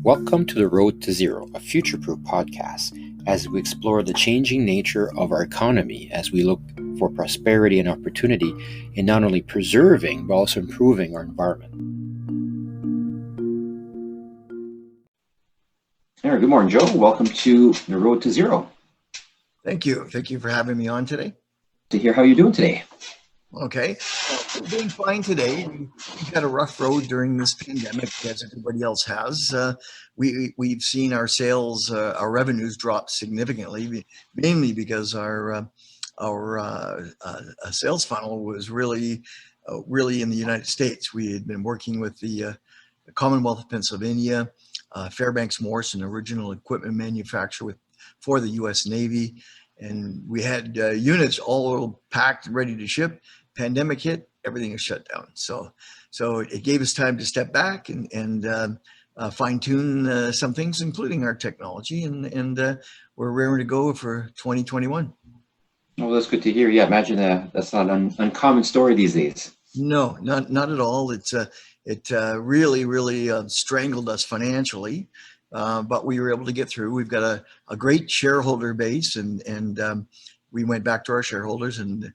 Welcome to The Road to Zero, a future-proof podcast, as we explore the changing nature of our economy as we look for prosperity and opportunity in not only preserving, but also improving our environment. All right, good morning, Joe. Welcome to The Road to Zero. Thank you. Thank you for having me on today. To hear how you're doing today. Okay. Well, we're doing fine today. We've had a rough road during this pandemic, as everybody else has. We've seen our sales, our revenues drop significantly, mainly because our sales funnel was really in the United States. We had been working with the Commonwealth of Pennsylvania, Fairbanks Morse, an original equipment manufacturer for the U.S. Navy. And we had units all packed, ready to ship. Pandemic hit, everything is shut down. So it gave us time to step back and fine tune some things, including our technology. And we're raring to go for 2021. Well, that's good to hear. Yeah, imagine that's not an uncommon story these days. No, not at all. It really strangled us financially. But we were able to get through. We've got a great shareholder base, and we went back to our shareholders, and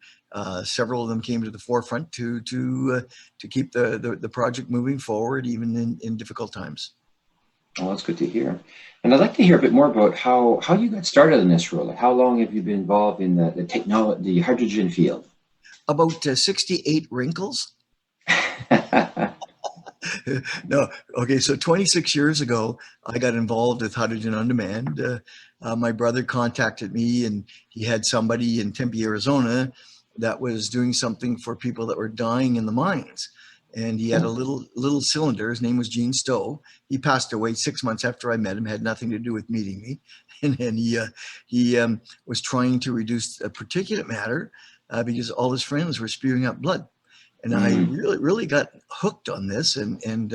several of them came to the forefront to keep the project moving forward, even in difficult times. Well, that's good to hear. And I'd like to hear a bit more about how you got started in this role. Like, how long have you been involved in the technology, the hydrogen field? About 68 wrinkles. No, okay, so 26 years ago, I got involved with Hydrogen on Demand. My brother contacted me, and he had somebody in Tempe, Arizona that was doing something for people that were dying in the mines. And he had a little cylinder. His name was Gene Stowe. He passed away 6 months after I met him, had nothing to do with meeting me. And he was trying to reduce particulate matter because all his friends were spewing out blood. And I really got hooked on this, and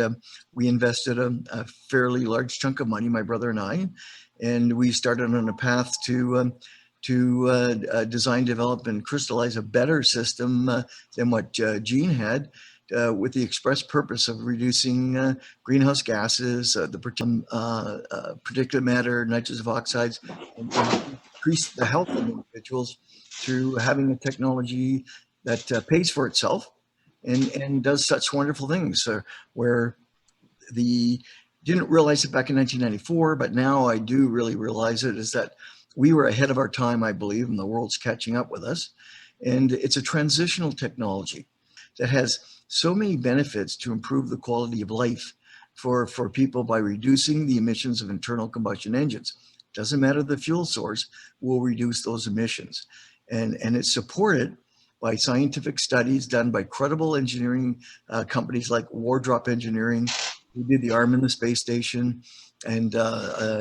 we invested a fairly large chunk of money, my brother and I, and we started on a path to design, develop, and crystallize a better system than what Gene had, with the express purpose of reducing greenhouse gases, the particulate matter, nitrogen oxides, and increase the health of individuals through having a technology that pays for itself. And does such wonderful things where didn't realize it back in 1994, but now I do really realize it, is that we were ahead of our time, I believe, and the world's catching up with us. And it's a transitional technology that has so many benefits to improve the quality of life for people by reducing the emissions of internal combustion engines. Doesn't matter the fuel source, will reduce those emissions. And it's supported by scientific studies done by credible engineering companies like Wardrop Engineering, who did the arm in the space station, and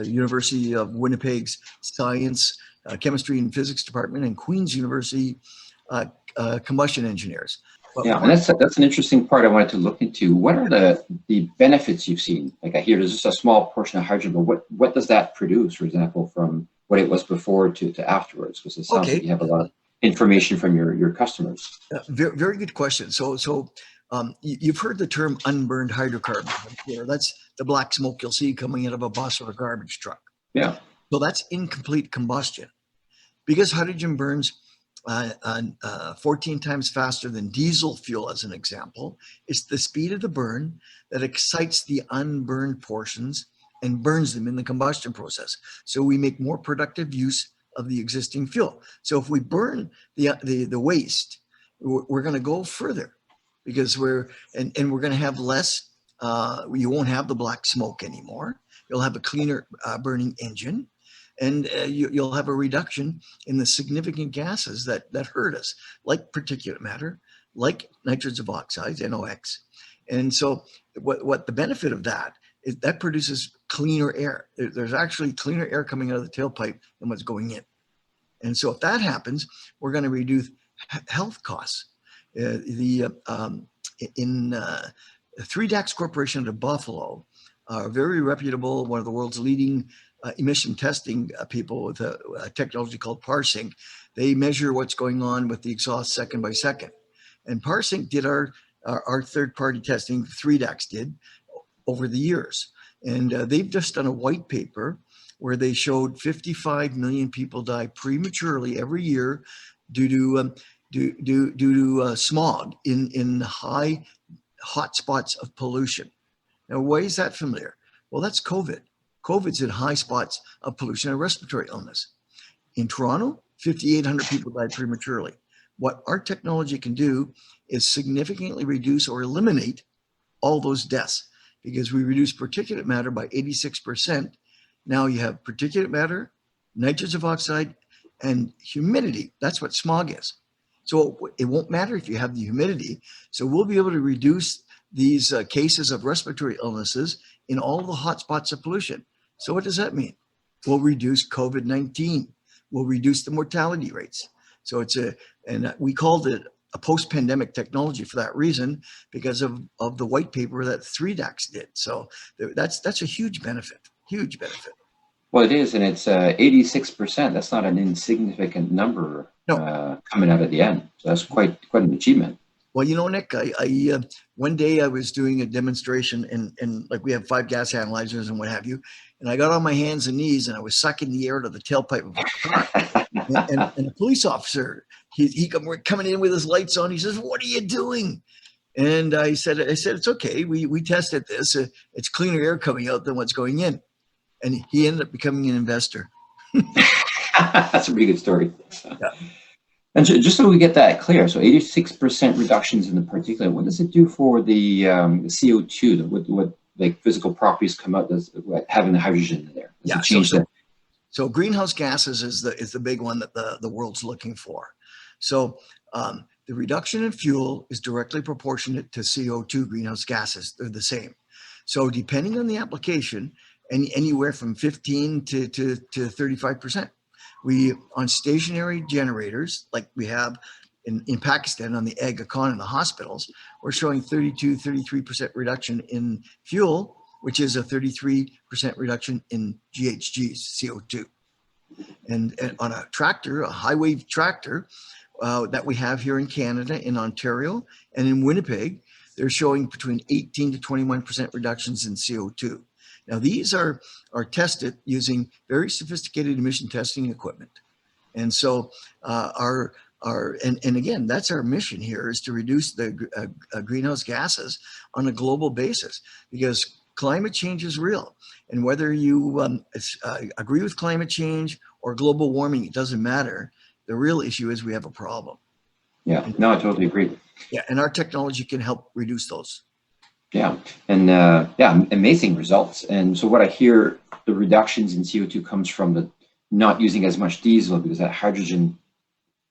University of Winnipeg's Science, Chemistry and Physics Department, and Queen's University combustion engineers. Yeah, and that's an interesting part I wanted to look into. What are the benefits you've seen? Like, I hear there's just a small portion of hydrogen, but what does that produce, for example, from what it was before to afterwards? Because it sounds like you have a lot of information from your customers. Very good question. So you've heard the term unburned hydrocarbon. That's the black smoke you'll see coming out of a bus or a garbage truck. Yeah. So that's incomplete combustion. Because hydrogen burns 14 times faster than diesel fuel, as an example, it's the speed of the burn that excites the unburned portions and burns them in the combustion process. So we make more productive use of the existing fuel. So if we burn the waste, we're going to go further, because we're going to have less. You won't have the black smoke anymore. You'll have a cleaner burning engine, and you'll have a reduction in the significant gases that hurt us, like particulate matter, like nitrogen oxides, NOx. And so what the benefit of that is, that produces cleaner air. There's actually cleaner air coming out of the tailpipe than what's going in. And so if that happens, we're going to reduce health costs. In 3DAX Corporation out of Buffalo, very reputable, one of the world's leading emission testing people with a technology called Parsync. They measure what's going on with the exhaust second by second. And Parsync did our our third-party testing, 3DAX did, over the years. And they've just done a white paper where they showed 55 million people die prematurely every year due to smog in high hotspots of pollution. Now, why is that familiar? Well, that's COVID. COVID's in high spots of pollution and respiratory illness. In Toronto, 5,800 people died prematurely. What our technology can do is significantly reduce or eliminate all those deaths because we reduce particulate matter by 86%. Now you have particulate matter, nitrogen oxide, and humidity. That's what smog is. So it won't matter if you have the humidity. So we'll be able to reduce these cases of respiratory illnesses in all the hotspots of pollution. So what does that mean? We'll reduce COVID-19. We'll reduce the mortality rates. So and we called it a post-pandemic technology for that reason, because of the white paper that 3DAX did. So that's a huge benefit, huge benefit. Well, it is, and it's 86%. That's not an insignificant number coming out at the end. So that's quite an achievement. Well, you know, Nick, I one day I was doing a demonstration, and like we have 5 gas analyzers and what have you, and I got on my hands and knees and I was sucking the air to the tailpipe of a car. and a police officer, he coming in with his lights on. He says, "What are you doing?" And I said, "It's okay. We tested this. It's cleaner air coming out than what's going in." And he ended up becoming an investor. That's a pretty good story. Yeah. And just so we get that clear, so 86% reductions in the particulate, what does it do for the CO2? What like physical properties come out as having the hydrogen in there? Does it change that? So greenhouse gases is the big one that the world's looking for. So the reduction in fuel is directly proportionate to CO2 greenhouse gases. They're the same. So depending on the application, anywhere from 15 to 35%. We, on stationary generators, like we have in Pakistan on the Aga Khan in the hospitals, we're showing 33% reduction in fuel, which is a 33% reduction in GHGs, CO2. And on a tractor, a highway tractor that we have here in Canada, in Ontario, and in Winnipeg, they're showing between 18 to 21% reductions in CO2. Now, these are tested using very sophisticated emission testing equipment. And so and again, that's our mission here, is to reduce the greenhouse gases on a global basis, because climate change is real. And whether you agree with climate change or global warming, it doesn't matter. The real issue is we have a problem. Yeah, no, I totally agree. Yeah, and our technology can help reduce those. Yeah, and amazing results. And so what I hear, the reductions in CO2 comes from the not using as much diesel, because that hydrogen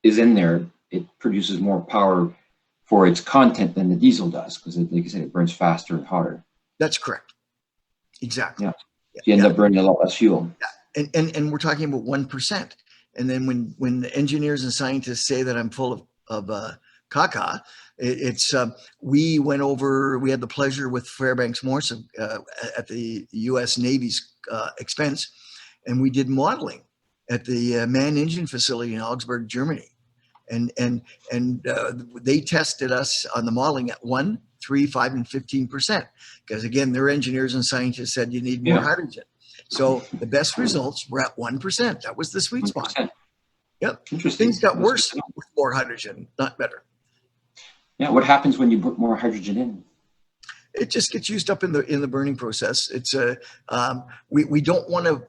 is in there. It produces more power for its content than the diesel does, because like you said, it burns faster and hotter. That's correct. Exactly. Yeah. So you end up burning a lot less fuel. Yeah. And we're talking about 1%. And then when the engineers and scientists say that I'm full of caca, we went over, we had the pleasure with Fairbanks Morse at the U.S. Navy's expense, and we did modeling at the manned engine facility in Augsburg, Germany. And they tested us on the modeling at 1, 3, 5, and 15%, because again, their engineers and scientists said you need more hydrogen. So the best results were at 1%. That was the sweet spot. 1%. Yep. Interesting. Things got worse with more hydrogen, not better. Yeah. What happens when you put more hydrogen in? It just gets used up in the burning process. It's we don't want to.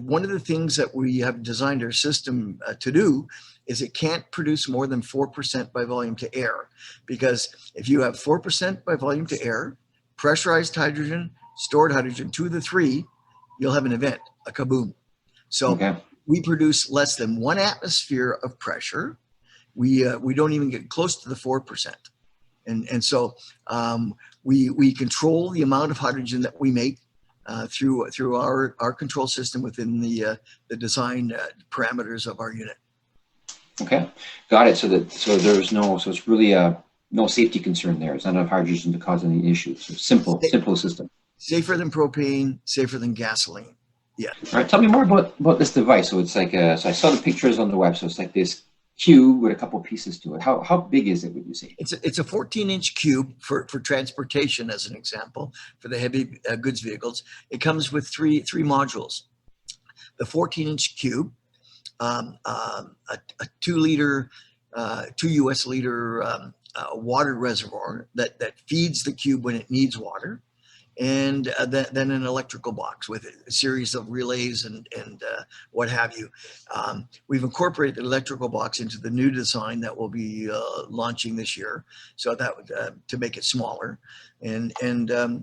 One of the things that we have designed our system to do is it can't produce more than 4% by volume to air, because if you have 4% by volume to air, pressurized hydrogen, stored hydrogen, 2 of the 3, you'll have an event, a kaboom. So we produce less than 1 atmosphere of pressure. We don't even get close to the 4%. And so we control the amount of hydrogen that we make through our control system within the design parameters of our unit. Okay, got it. So it's really no safety concern there. It's not enough hydrogen to cause any issues. So simple system. Safer than propane, safer than gasoline. Yeah. All right. Tell me more about this device. So it's like so I saw the pictures on the web. So it's like this cube with a couple pieces to it. How big is it, would you say? It's a 14-inch cube for transportation, as an example, for the heavy goods vehicles. It comes with three modules. The 14-inch cube, a 2 US liter water reservoir that feeds the cube when it needs water, and then an electrical box with a series of relays and what have you. We've incorporated the electrical box into the new design that we'll be launching this year, so that to make it smaller, and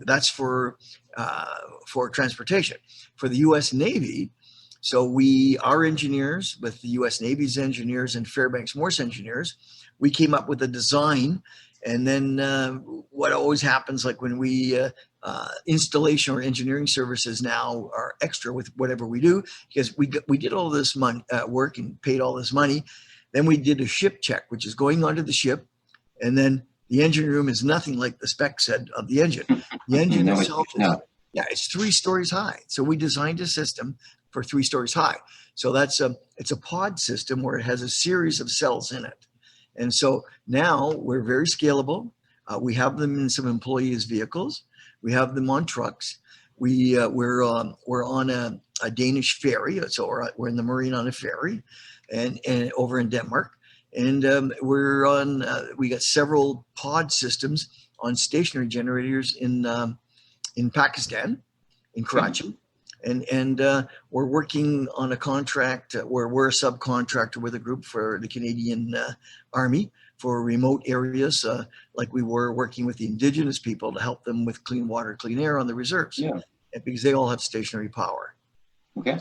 that's for transportation. For the U.S. Navy, so our engineers, with the U.S. Navy's engineers and Fairbanks Morse engineers, we came up with a design. And then what always happens, like when we installation or engineering services now are extra with whatever we do, because we did all this work and paid all this money. Then we did a ship check, which is going onto the ship, and then the engine room is nothing like the spec said of the engine. The engine itself it's 3 stories high. So we designed a system for 3 stories high. So it's a pod system where it has a series of cells in it. And so now we're very scalable. We have them in some employees' vehicles. We have them on trucks. We're on a Danish ferry. So we're in the marine on a ferry, and over in Denmark. And we got several pod systems on stationary generators in Pakistan, in Karachi. And we're working on a contract where we're a subcontractor with a group for the Canadian Army for remote areas, like we were working with the Indigenous people to help them with clean water, clean air on the reserves, because they all have stationary power. Okay.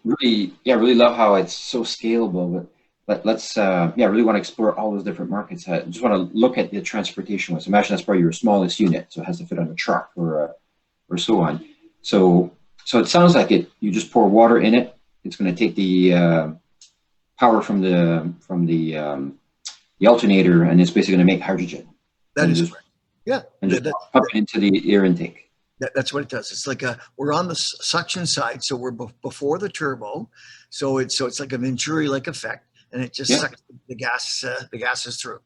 Really love how it's so scalable. But let's really want to explore all those different markets. I just want to look at the transportation ones. Imagine that's probably your smallest unit, so it has to fit on a truck or so on. So it sounds like you just pour water in it. It's going to take the power from the alternator, and it's basically going to make hydrogen. That is correct. Yeah. And just pump it into the air intake. That's what it does. It's like we're on the suction side, so we're before the turbo. So it's like a Venturi-like effect, and it just sucks the gases through.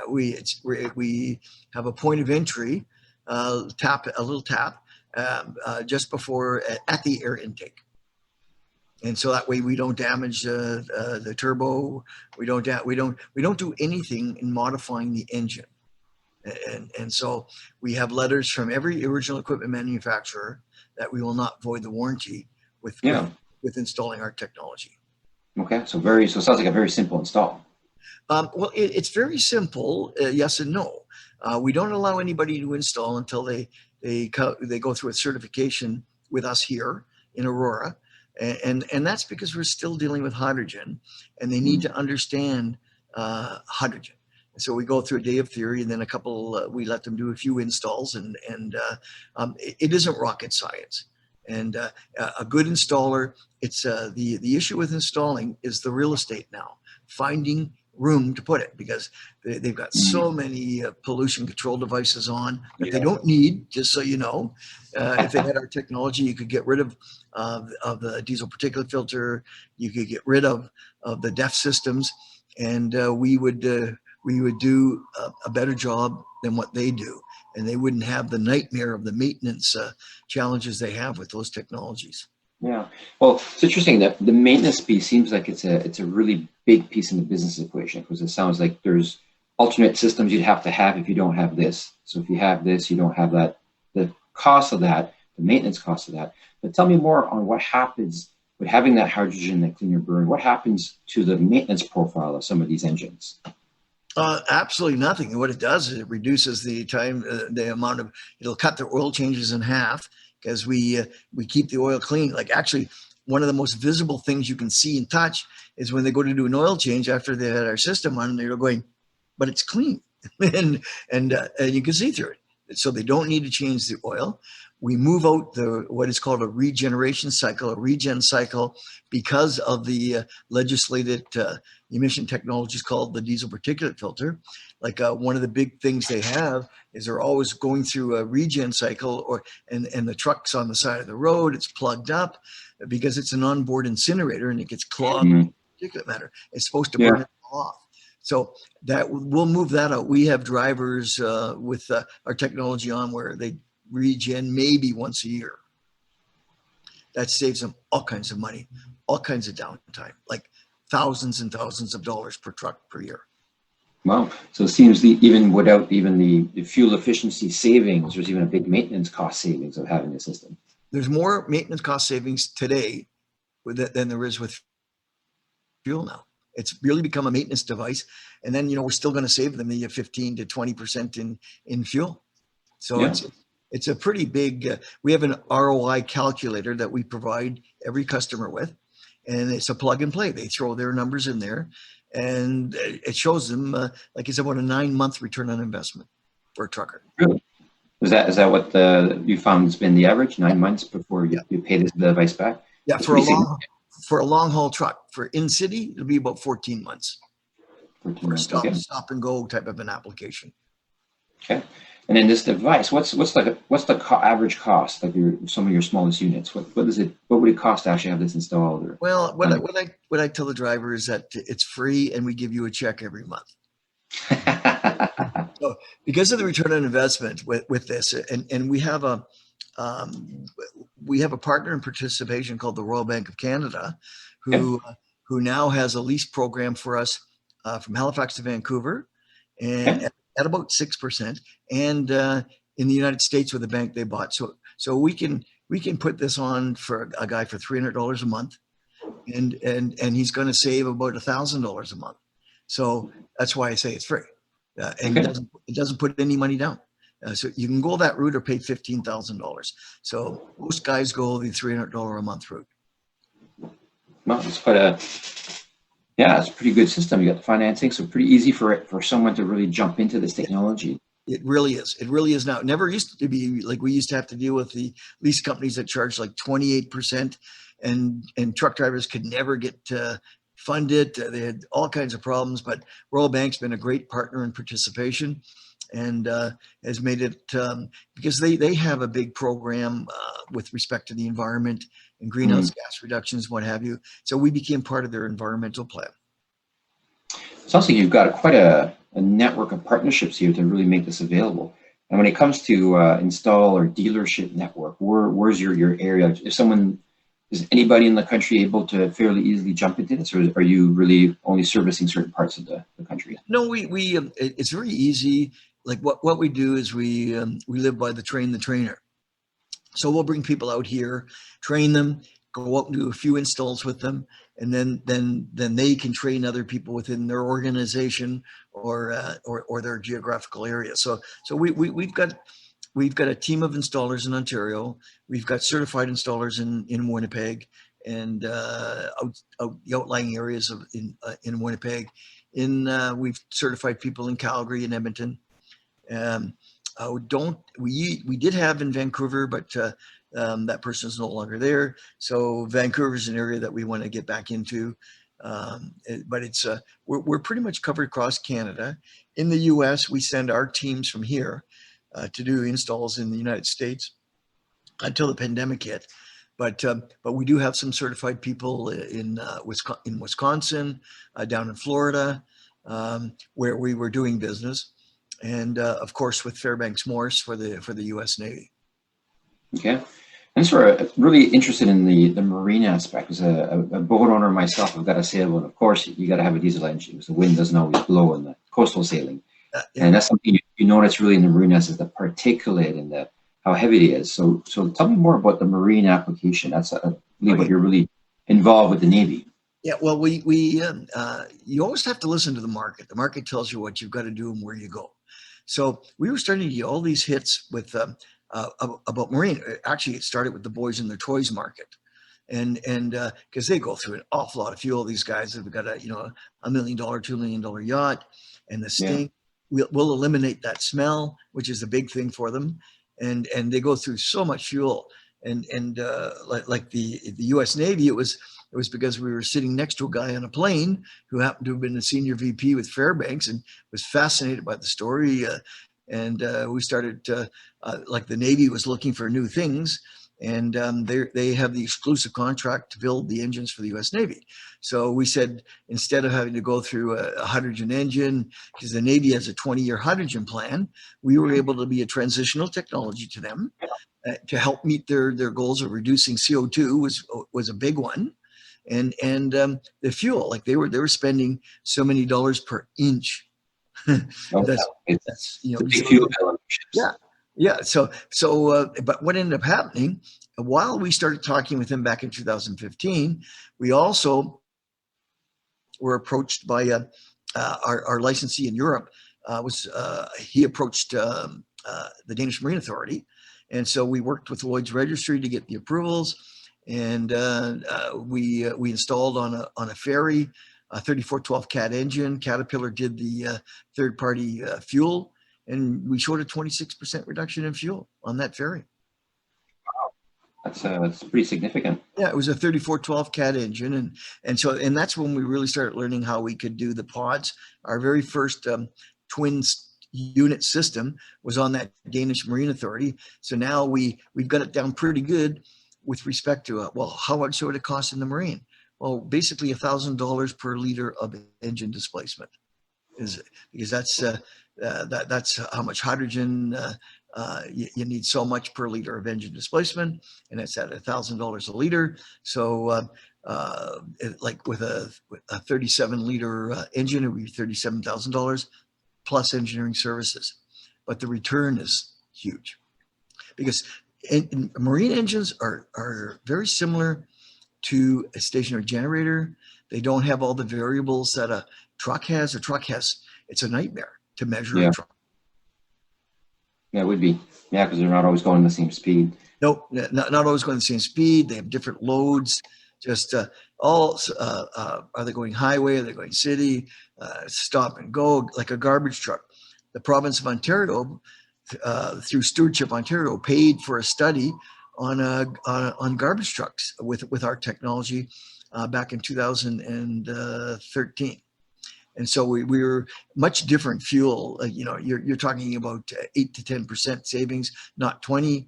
We have a point of entry, a little tap. Just before at the air intake, and so that way we don't damage the turbo. We don't do anything in modifying the engine, and so we have letters from every original equipment manufacturer that we will not void the warranty with installing our technology. Okay, so it sounds like a very simple install. Well, it's very simple, yes and no. We don't allow anybody to install until they go through a certification with us here in Aurora, and that's because we're still dealing with hydrogen, and they need to understand hydrogen. And so we go through a day of theory, and then we let them do a few installs, and it isn't rocket science. And a good installer, it's the issue with installing is the real estate now, finding room to put it, because they've got so many pollution control devices on that they don't need. Just so you know, if they had our technology, you could get rid of the diesel particulate filter, you could get rid of the DEF systems, and we would do a better job than what they do, and they wouldn't have the nightmare of the maintenance challenges they have with those technologies. Yeah, well, it's interesting that the maintenance piece seems like it's a really big piece in the business equation, because it sounds like there's alternate systems you'd have to have if you don't have this. So if you have this, you don't have that, the cost of that, the maintenance cost of that. But tell me more on what happens with having that hydrogen, that cleaner burn. What happens to the maintenance profile of some of these engines? Absolutely nothing. What it does is it reduces the time, it'll cut the oil changes in half, because we keep the oil clean. Like, actually, one of the most visible things you can see and touch is when they go to do an oil change after they had our system on, and they're going, but it's clean, and you can see through it. So they don't need to change the oil. We move out what is called a regeneration cycle, a regen cycle, because of the legislated emission technologies called the diesel particulate filter. Like one of the big things they have is they're always going through a regen cycle, and the truck's on the side of the road, it's plugged up because it's an onboard incinerator, and it gets clogged. particulate matter. It's supposed to Yeah. burn it off. So that we'll move that out. We have drivers with our technology on where they regen maybe once a year. That saves them all kinds of money, all kinds of downtime, like thousands and thousands of dollars per truck per year. Wow. So it seems even without even the fuel efficiency savings, there's even a big maintenance cost savings of having the system. There's more maintenance cost savings today than there is with fuel now. It's really become a maintenance device. And then, we're still going to save them the 15 to 20% in fuel. So Yeah. it's a pretty big, we have an ROI calculator that we provide every customer with, and it's a plug and play. They throw their numbers in there and it shows them, like it's about a 9-month return on investment for a trucker. Really? Is that what you found has been the average, 9 months before you pay this device back? Yeah, for a long haul truck. For in city, it'll be about 14 months. 14 For a months. stop and go type of an application. Okay. And then this device, what's the average cost, like some of your smallest units? What would it cost to actually have this installed? Or, well, what I tell the driver is that it's free and we give you a check every month. So because of the return on investment with this, and we have a partner in participation called the Royal Bank of Canada, who now has a lease program for us from Halifax to Vancouver, and at about 6%, and in the United States with the bank they bought. So we can put this on for a guy for $300 a month, and he's going to save about $1,000 a month. So that's why I say it's free, and it doesn't put any money down. So you can go that route or pay $15,000. So most guys go the $300 a month route. Well, it's it's a pretty good system. You got the financing, so pretty easy for someone to really jump into this technology. It really is. It really is now. It never used to be like we used to have to deal with the lease companies that charge like 28%, and truck drivers could never get funded. They had all kinds of problems, but Royal Bank's been a great partner in participation, and has made it because they have a big program with respect to the environment and greenhouse gas reductions, what have you. So we became part of their environmental plan. It sounds like you've got quite a network of partnerships here to really make this available. And when it comes to install or dealership network, where's your area? Is anybody in the country able to fairly easily jump into this, or are you really only servicing certain parts of the country? No, it's very easy. Like what we do is we live by the trainer. So we'll bring people out here, train them, go out and do a few installs with them, and then they can train other people within their organization or their geographical area. So we've got a team of installers in Ontario. We've got certified installers in Winnipeg and the outlying areas in Winnipeg. We've certified people in Calgary and Edmonton. We did have in Vancouver, but that person is no longer there. So Vancouver is an area that we want to get back into. But we're pretty much covered across Canada. In the US, we send our teams from here to do installs in the United States until the pandemic hit. But we do have some certified people in Wisconsin, down in Florida, where we were doing business. And of course, with Fairbanks Morse for the U.S. Navy. Okay, I'm sort of really interested in the marine aspect. As a boat owner myself, I've got a sailboat. Of course, you got to have a diesel engine because the wind doesn't always blow in the coastal sailing, and that's something you notice really in the marine is the particulate and how heavy it is. So tell me more about the marine application. That's I believe what you're really involved with the Navy. Yeah, well, you always have to listen to the market. The market tells you what you've got to do and where you go. So we were starting to get all these hits with about marine. Actually, it started with the boys in their toys market, and because they go through an awful lot of fuel. These guys have got $1 million, $2 million yacht, and the stink. Yeah. We'll eliminate that smell, which is a big thing for them, and they go through so much fuel. And like the U.S. Navy, it was because we were sitting next to a guy on a plane who happened to have been a senior VP with Fairbanks and was fascinated by the story. And we started like the Navy was looking for new things, and they have the exclusive contract to build the engines for the U.S. Navy. So we said, instead of having to go through a hydrogen engine, because the Navy has a 20-year hydrogen plan, we were able to be a transitional technology to them to help meet their goals of reducing CO2 was a big one. And the fuel, like they were spending so many dollars per inch. That's you know, big fuel bill. Yeah. So but what ended up happening, while we started talking with him back in 2015, we also were approached by our licensee in Europe. He approached the Danish Marine Authority, and so we worked with Lloyd's Registry to get the approvals, and we installed on a ferry a 3412 Cat engine. Caterpillar did the third-party fuel, and we showed a 26% reduction in fuel on that ferry. That's pretty significant. Yeah, it was a 3412 Cat engine, and that's when we really started learning how we could do the pods. Our very first twin unit system was on that Danish Marine Authority. So now we've got it down pretty good with respect to well, how much would it cost in the Marine? Well, basically $1,000 per liter of engine displacement, because that's how much hydrogen you need, so much per liter of engine displacement, and it's at $1,000 a liter. So like with a 37-liter engine, it would be $37,000 plus engineering services. But the return is huge, because marine engines are very similar to a stationary generator. They don't have all the variables that a truck has. It's a nightmare to measure a truck. Yeah, it would be. Yeah, because they're not always going the same speed. No, not always going the same speed. They have different loads. Just are they going highway? Are they going city? Stop and go, like a garbage truck. The province of Ontario, through Stewardship Ontario, paid for a study on garbage trucks with our technology back in 2013. And so we were much different fuel. You're talking about 8 to 10% savings, not 20.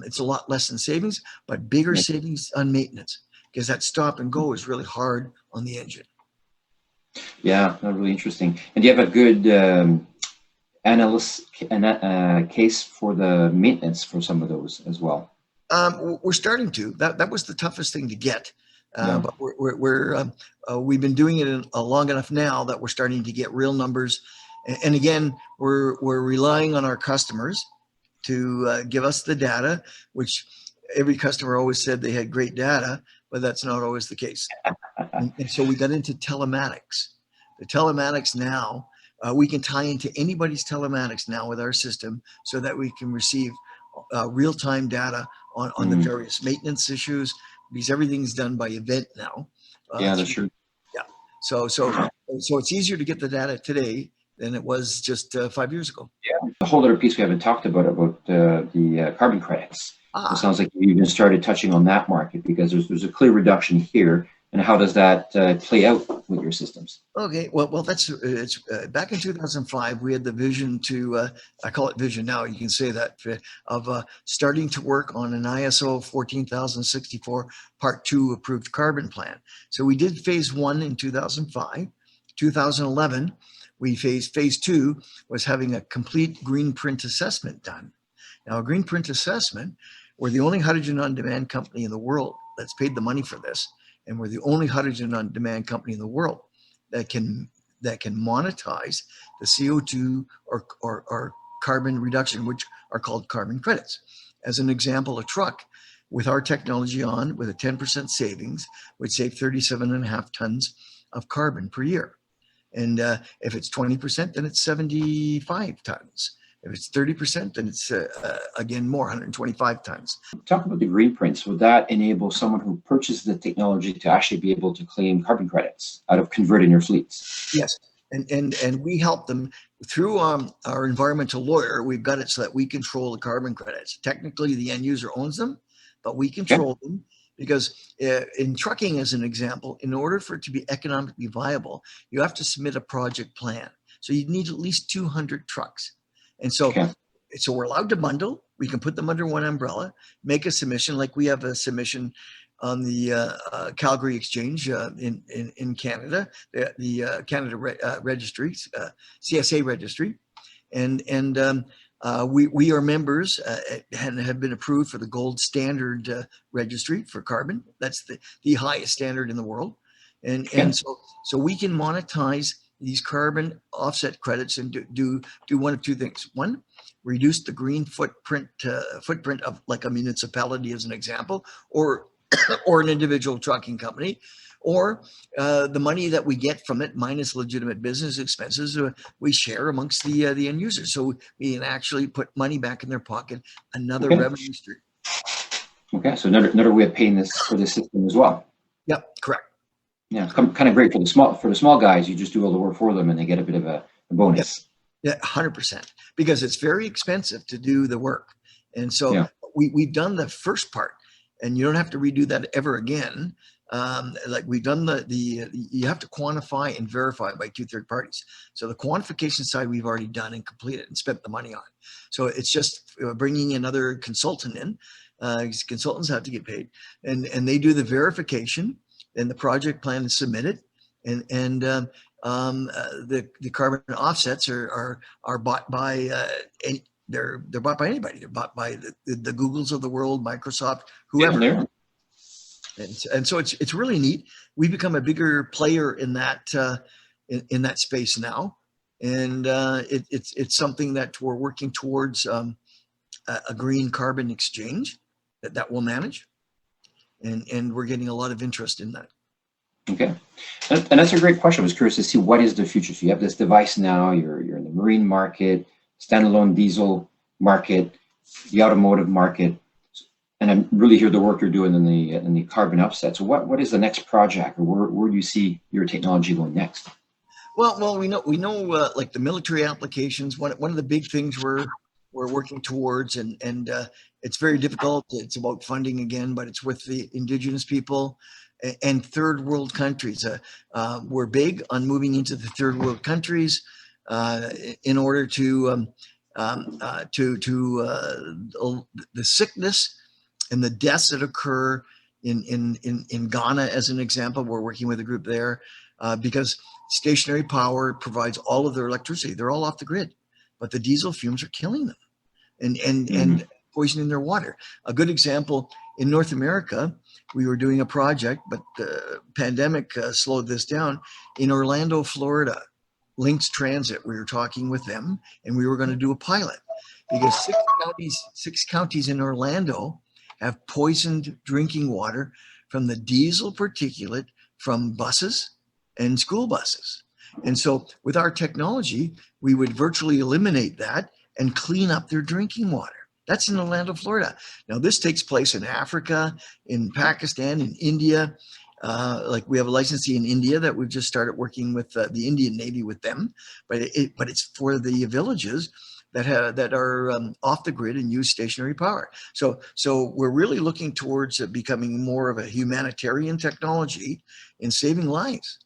It's a lot less than savings, but bigger savings on maintenance, because that stop and go is really hard on the engine. Yeah, really interesting. And do you have a good case for the maintenance for some of those as well? We're starting to. That was the toughest thing to get. But we've been doing it long enough now that we're starting to get real numbers. And again, we're relying on our customers to give us the data, which every customer always said they had great data, but that's not always the case. And so we got into telematics. The telematics now, we can tie into anybody's telematics now with our system, so that we can receive real-time data on the various maintenance issues, because everything's done by event now. That's true. Yeah. So it's easier to get the data today than it was just 5 years ago. Yeah. A whole other piece we haven't talked about the carbon credits. It sounds like you even started touching on that market, because there's a clear reduction here. And how does that play out with your systems? Okay, well, it's back in 2005, we had the vision to, I call it vision now, you can say that, of starting to work on an ISO 14064 Part 2 approved carbon plan. So we did phase 1 in 2005. 2011, phase 2 was having a complete green print assessment done. Now, a green print assessment, we're the only hydrogen on demand company in the world that's paid the money for this. And we're the only hydrogen on demand company in the world that can monetize the CO2 or carbon reduction, which are called carbon credits. As an example, a truck with our technology on, with a 10% savings, would save 37.5 tons of carbon per year. And if it's 20%, then it's 75 tons. If it's 30%, then it's, again, more, 125 tons. Talk about the green prints. Would that enable someone who purchases the technology to actually be able to claim carbon credits out of converting your fleets? Yes, and we help them through our environmental lawyer. We've got it so that we control the carbon credits. Technically, the end user owns them, but we control them, because in trucking, as an example, in order for it to be economically viable, you have to submit a project plan. So you need at least 200 trucks. And so, so we're allowed to bundle. We can put them under one umbrella, make a submission, like we have a submission on the Calgary Exchange in Canada, the Canada Registry, CSA Registry, and we are members and have been approved for the gold standard registry for carbon. That's the highest standard in the world, and so we can monetize these carbon offset credits and do one of two things. One, reduce the green footprint of like a municipality as an example, or an individual trucking company, or the money that we get from it minus legitimate business expenses, we share amongst the end users. So we can actually put money back in their pocket, another revenue stream. Okay, so another way of paying this for the system as well. Yep, correct. Yeah, it's kind of great for the small guys. You just do all the work for them, and they get a bit of a bonus. Yeah, 100%, because it's very expensive to do the work, and so we've done the first part. And you don't have to redo that ever again. Like we've done you have to quantify and verify by 2 third parties. So the quantification side we've already done and completed and spent the money on. So it's just bringing another consultant in. Consultants have to get paid, and they do the verification, and the project plan is submitted, and the carbon offsets are bought by they're bought by anybody. They're bought by the Googles of the world, Microsoft, whoever. Yeah. And so it's really neat. We've become a bigger player in that space now, and it's something that we're working towards a green carbon exchange that we'll manage, and we're getting a lot of interest in that. Okay, and that's a great question. I was curious to see what is the future. So you have this device now. You're in the marine market, standalone diesel market, the automotive market, and I really hear the work you're doing in the carbon offset. So what is the next project, or where do you see your technology going next? Well, we know like the military applications. One of the big things we're working towards, and it's very difficult. It's about funding again, but it's with the indigenous people and third world countries. We're big on moving into the third world countries in order to the sickness and the deaths that occur in Ghana, as an example. We're working with a group there because stationary power provides all of their electricity. They're all off the grid, but the diesel fumes are killing them and poisoning their water. A good example, in North America, we were doing a project, but the pandemic slowed this down. In Orlando, Florida, Lynx Transit, we were talking with them, and we were going to do a pilot because six counties in Orlando have poisoned drinking water from the diesel particulate from buses and school buses. And so with our technology, we would virtually eliminate that and clean up their drinking water. That's in Orlando, Florida. Now, this takes place in Africa, in Pakistan, in India. Like we have a licensee in India that we've just started working with the Indian Navy with them, but it's for the villages that are off the grid and use stationary power. So we're really looking towards becoming more of a humanitarian technology in saving lives,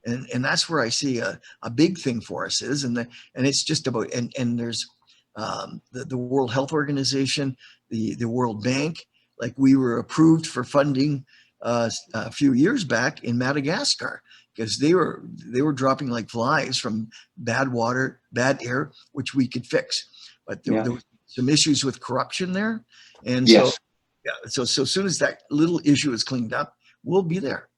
and that's where I see a big thing for us is, and it's just about and there's the World Health Organization, the World Bank. Like we were approved for funding a few years back in Madagascar because they were dropping like flies from bad water, bad air, which we could fix. But there were some issues with corruption there, and so as soon as that little issue is cleaned up, we'll be there.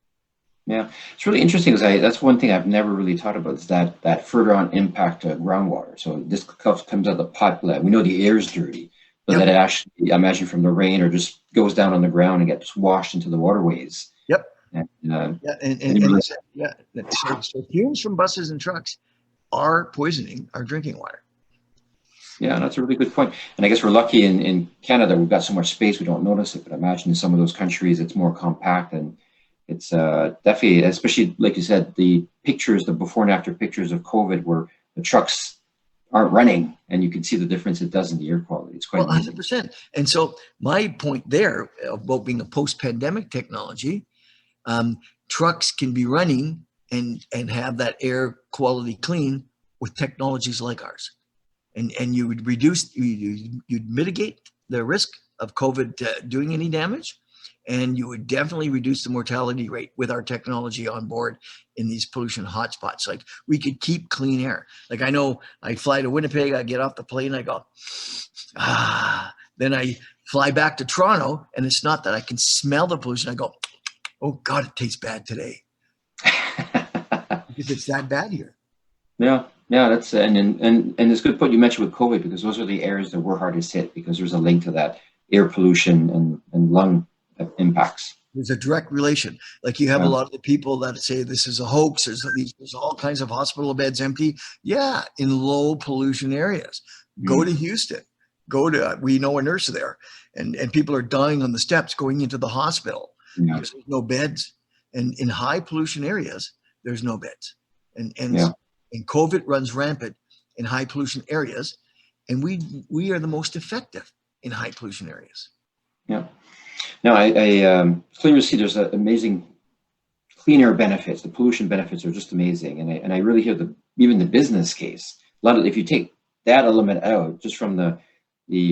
Yeah, it's really interesting because that's one thing I've never really thought about is that further on impact to groundwater. So this comes out of the particulate. We know the air is dirty, but that it actually, I imagine, from the rain or just goes down on the ground and gets washed into the waterways. Yep. And, so fumes from buses and trucks are poisoning our drinking water. Yeah, that's a really good point. And I guess we're lucky in Canada, we've got so much space, we don't notice it. But I imagine in some of those countries, it's more compact, and it's definitely, especially like you said, the before and after pictures of COVID where the trucks aren't running and you can see the difference it does in the air quality. It's quite 100%. And so my point there about being a post-pandemic technology, trucks can be running and have that air quality clean with technologies like ours. And you would reduce, you'd mitigate the risk of COVID doing any damage, and you would definitely reduce the mortality rate with our technology on board in these pollution hotspots. Like, we could keep clean air. Like, I know I fly to Winnipeg, I get off the plane, I go, then I fly back to Toronto, and it's not that I can smell the pollution. I go, oh God, it tastes bad today. Because it's that bad here. Yeah, that's and it's a good point you mentioned with COVID, because those are the areas that were hardest hit, because there's a link to that air pollution and lung impacts. There's a direct relation. Like, you have a lot of the people that say this is a hoax. There's all kinds of hospital beds empty. Yeah, in low pollution areas. Go to Houston. We know a nurse there, and people are dying on the steps going into the hospital because there's no beds. And in high pollution areas, there's no beds. And COVID runs rampant in high pollution areas, and we are the most effective in high pollution areas. Yeah. No, I clearly see there's amazing clean air benefits. The pollution benefits are just amazing, and I really hear even the business case. A lot of, if you take that element out, just from the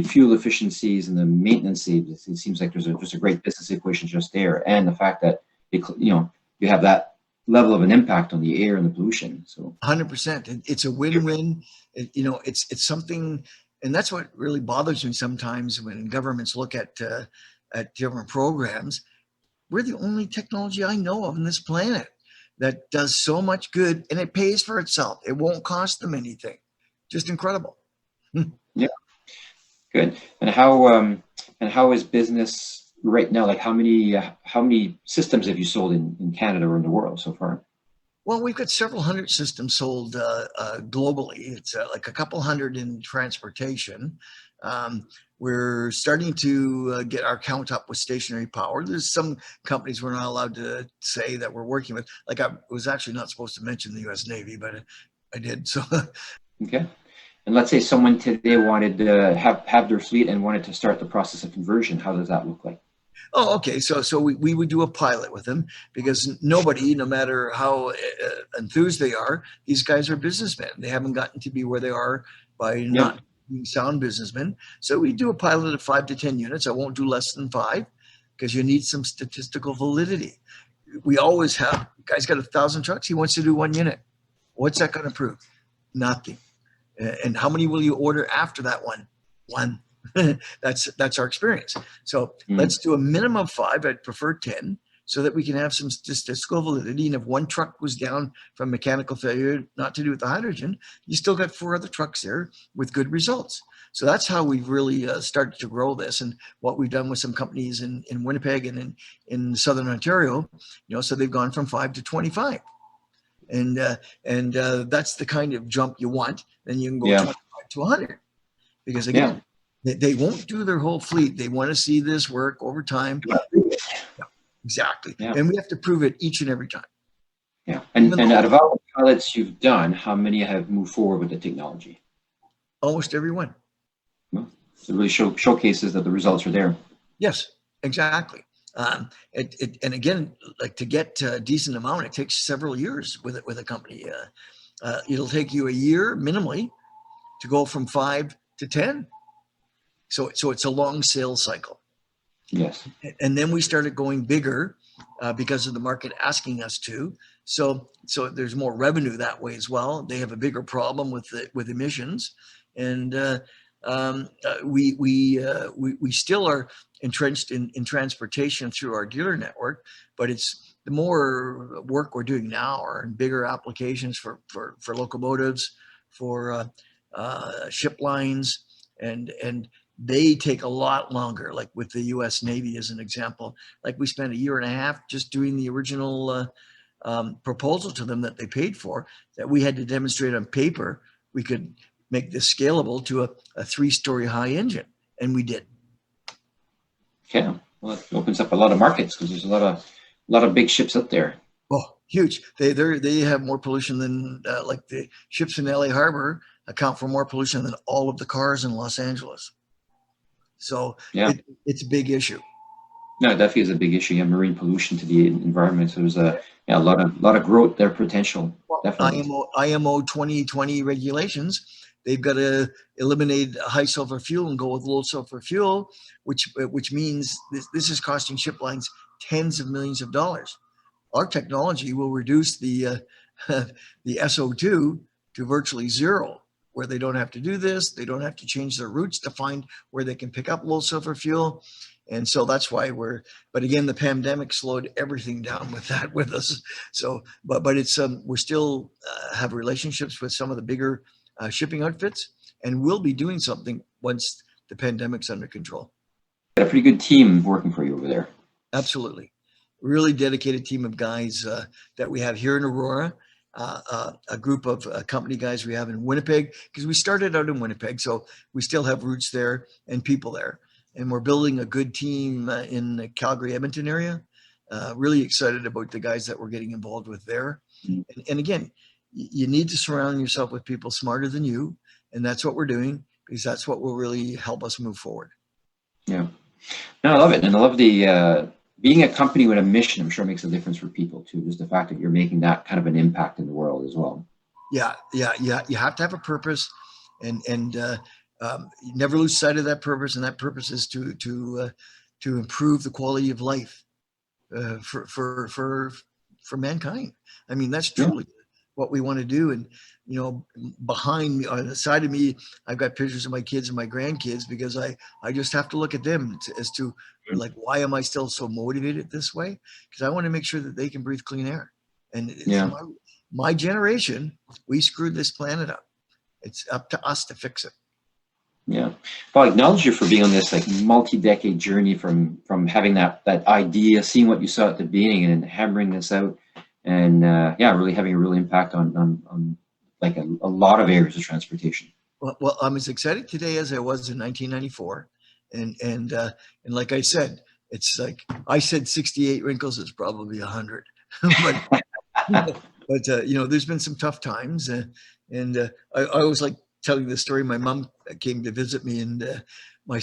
fuel efficiencies and the maintenance savings, it seems like there's just a great business equation just there, and the fact that you have that level of an impact on the air and the pollution. So 100%, it's a win-win. It's something, and that's what really bothers me sometimes when governments look at different programs. We're the only technology I know of on this planet that does so much good, and it pays for itself. It won't cost them anything. Just incredible. Yeah, good. And how is business right now? Like, how many systems have you sold in Canada or in the world so far? Well, we've got several hundred systems sold globally. It's like a couple hundred in transportation. We're starting to get our count up with stationary power. There's some companies we're not allowed to say that we're working with. Like, I was actually not supposed to mention the U.S. Navy, but I did. So, okay. And let's say someone today wanted to have their fleet and wanted to start the process of conversion. How does that look like? Oh, okay. So we would do a pilot with them, because nobody, no matter how enthused they are, these guys are businessmen. They haven't gotten to be where they are by not being sound businessmen. So we do a pilot of 5 to 10 units. I won't do less than 5, because you need some statistical validity. We always have, guy's got 1,000 trucks. He wants to do 1 unit. What's that going to prove? Nothing. And how many will you order after that one? 1. That's our experience. So let's do a minimum of 5. I'd prefer 10, so that we can have some statistical validity. And if one truck was down from mechanical failure, not to do with the hydrogen, you still got 4 other trucks there with good results. So that's how we've really started to grow this, and what we've done with some companies in Winnipeg and in Southern Ontario. So they've gone from 5 to 25. And that's the kind of jump you want. Then you can go 25 to 100, because again, they won't do their whole fleet. They want to see this work over time. Exactly. And we have to prove it each and every time. Yeah. And out of all the pilots you've done, how many have moved forward with the technology? Almost everyone. Well, it really showcases that the results are there. Yes, exactly. And again, like, to get a decent amount, it takes several years with a company. It'll take you a year minimally to go from 5 to 10. So it's a long sales cycle. Yes. And then we started going bigger because of the market asking us to. So there's more revenue that way as well. They have a bigger problem with emissions, and we still are entrenched in transportation through our dealer network, but it's the more work we're doing now are in bigger applications for locomotives, for ship lines, and they take a lot longer. Like with the U.S. Navy as an example, like we spent 1.5 years just doing the original proposal to them that they paid for, that we had to demonstrate on paper we could make this scalable to a 3-story high engine, and we did. Okay, well, it opens up a lot of markets, because there's a lot of big ships out there. Oh, huge! They have more pollution than like the ships in LA Harbor account for more pollution than all of the cars in Los Angeles. So it's a big issue. No, it definitely is a big issue. Marine pollution to the environment. So there's a lot of growth there potential. Definitely. IMO 2020 regulations. they've got to eliminate high sulfur fuel and go with low sulfur fuel, which means this is costing ship lines tens of millions of dollars. Our technology will reduce the SO2 to virtually zero, where they don't have to do this. They don't have to change their routes to find where they can pick up low sulfur fuel. And so that's why but again, the pandemic slowed everything down with us. So, but it's, we're still have relationships with some of the bigger shipping outfits, and we'll be doing something once the pandemic's under control. Got a pretty good team working for you over there. Absolutely. Really dedicated team of guys that we have here in Aurora, a group of company guys we have in Winnipeg, because we started out in Winnipeg, so we still have roots there and people there. And we're building a good team in the Calgary, Edmonton area. Really excited about the guys that we're getting involved with there. And again, you need to surround yourself with people smarter than you. And that's what we're doing, because that's what will really help us move forward. Yeah. No, I love it. And I love the, being a company with a mission, I'm sure makes a difference for people too. Just the fact that you're making that kind of an impact in the world as well. Yeah. You have to have a purpose, and you never lose sight of that purpose. And that purpose is to improve the quality of life for mankind. I mean, that's truly what we want to do. And, you know, behind me, on the side of me, I've got pictures of my kids and my grandkids, because I just have to look at them as to like, why am I still so motivated this way? Because I want to make sure that they can breathe clean air. And it's my generation, we screwed this planet up. It's up to us to fix it. Yeah. Well, I acknowledge you for being on this like multi-decade journey from having that idea, seeing what you saw at the beginning, and then hammering this out, and really having a real impact on like a lot of areas of transportation. Well, I'm as excited today as I was in 1994, and like I said, it's like I said 68 wrinkles, it's probably 100, but you know, there's been some tough times, and I always like telling the story. My mom came to visit me, and my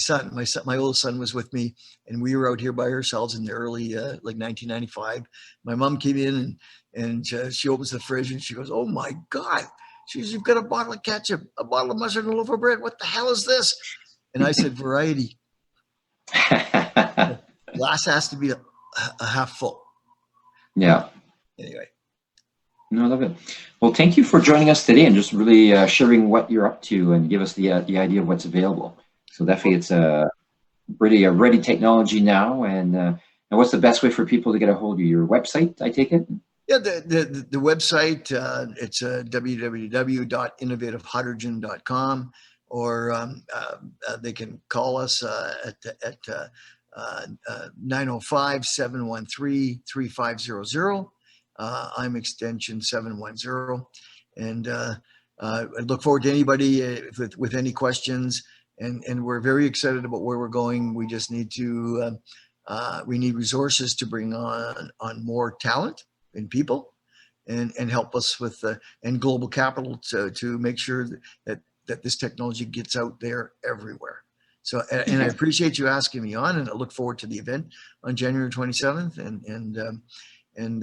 oldest son was with me, and we were out here by ourselves in the early like 1995. My mom came in, and she opens the fridge and she goes, "Oh my God." She goes, "You've got a bottle of ketchup, a bottle of mustard, and a loaf of bread. What the hell is this?" And I said, "Variety." Glass has to be a half full. Yeah. Anyway. No, I love it. Well, thank you for joining us today and just really sharing what you're up to and give us the idea of what's available. So definitely it's a pretty ready technology now. And what's the best way for people to get a hold of your website, I take it? Yeah, the website, it's www.innovativehydrogen.com, or they can call us at 905-713-3500. I'm extension 710. And I look forward to anybody with any questions. And we're very excited about where we're going. We just need to, we need resources to bring on more talent and people, and help us with and global capital to make sure that this technology gets out there everywhere. So, and I appreciate you asking me on, and I look forward to the event on January 27th, and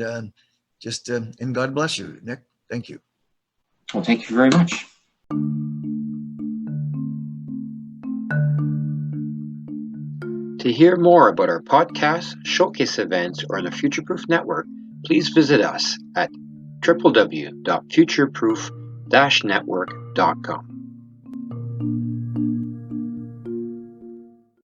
God bless you, Nick. Thank you. Well, thank you very much. To hear more about our podcasts, showcase events, or the Futureproof Network, please visit us at www.futureproof-network.com.